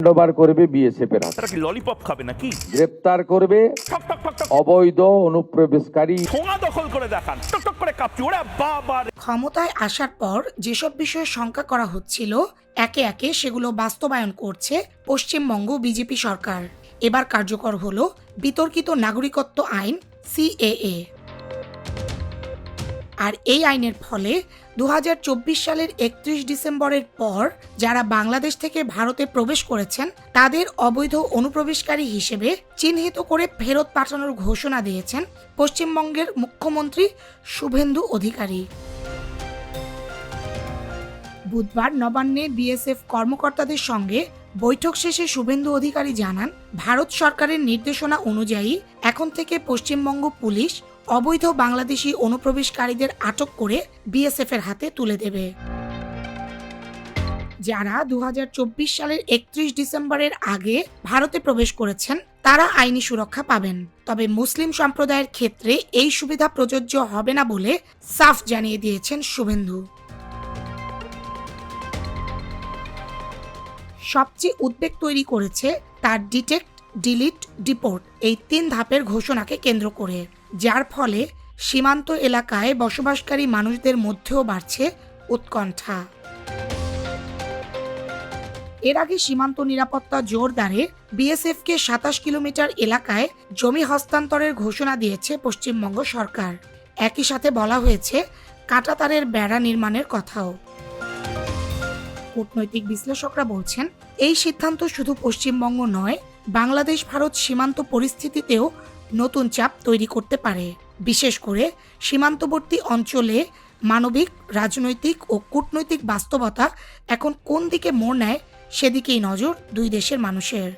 Handover করবে BSF এর হাতে। তারা কি ললিপপ খাবে নাকি? গ্রেপ্তার করবে ঠক ঠক ঠক ঠক অবৈধ অনুপ্রবেশকারী। ঠোঙা দখল করে দেখান, টক টক করে কাঁপছে। ওরে বাবা রে। ক্ষমতায় আসার পর যেসব বিষয়ে শঙ্কা করা হচ্ছিল একে একে সেগুলো বাস্তবায়ন করছে পশ্চিমবঙ্গ বিজেপি সরকার। এবার কার্যকর হলো বিতর্কিত নাগরিকত্ব আইন সিএএ। আর এই আইনের ফলে 2024 সালের 31 ডিসেম্বরের পর যারা বাংলাদেশ থেকে ভারতে প্রবেশ করেছেন তাদের অবৈধ অনুপ্রবেশকারী হিসেবে চিহ্নিত করে ফেরত পাঠানোর ঘোষণা দিয়েছেন পশ্চিমবঙ্গের মুখ্যমন্ত্রী শুভেন্দু অধিকারী। বুধবার নবান্নে বিএসএফ কর্মকর্তাদের সঙ্গে বৈঠক শেষে শুভেন্দু অধিকারী জানান, ভারত সরকারের নির্দেশনা অনুযায়ী এখন থেকে পশ্চিমবঙ্গ পুলিশ অবৈধ বাংলাদেশি অনুপ্রবেশকারীদের আটক করে বিএসএফ এর হাতে তুলে দেবে। যারা 2024 সালের 31 ডিসেম্বরের আগে ভারতে প্রবেশ করেছেন তারা আইনি সুরক্ষা পাবেন, তবে মুসলিম সম্প্রদায়ের ক্ষেত্রে এই সুবিধা প্রযোজ্য হবে না বলে সাফ জানিয়ে দিয়েছেন শুভেন্দু। সবচেয়ে উদ্বেগ তৈরি করেছে তার ডিটেক্ট, ডিলিট, ডিপোর্ট এই 3 ধাপের ঘোষণাকে কেন্দ্র করে, যার ফলে সীমান্ত এলাকায় বসবাসকারী মানুষদের মধ্যেও বাড়ছে উৎকণ্ঠা। এর আগে সীমান্ত নিরাপত্তা জোরদারে বিএসএফকে 27 কিলোমিটার এলাকায় জমি হস্তান্তরের ঘোষণা দিয়েছে পশ্চিমবঙ্গ সরকার। একই সাথে বলা হয়েছে কাঁটাতারের বেড়া নির্মাণের কথাও। কূটনৈতিক বিশ্লেষকরা বলছেন এই সিদ্ধান্ত শুধু পশ্চিমবঙ্গ নয়, বাংলাদেশ ভারত সীমান্ত পরিস্থিতিতেও নতুন চাপ তৈরি করতে পারে। বিশেষ করে সীমান্তবর্তী অঞ্চলে মানবিক, রাজনৈতিক ও কূটনৈতিক বাস্তবতা এখন কোন দিকে মোড় নেয় সেদিকেই নজর দুই দেশের মানুষের।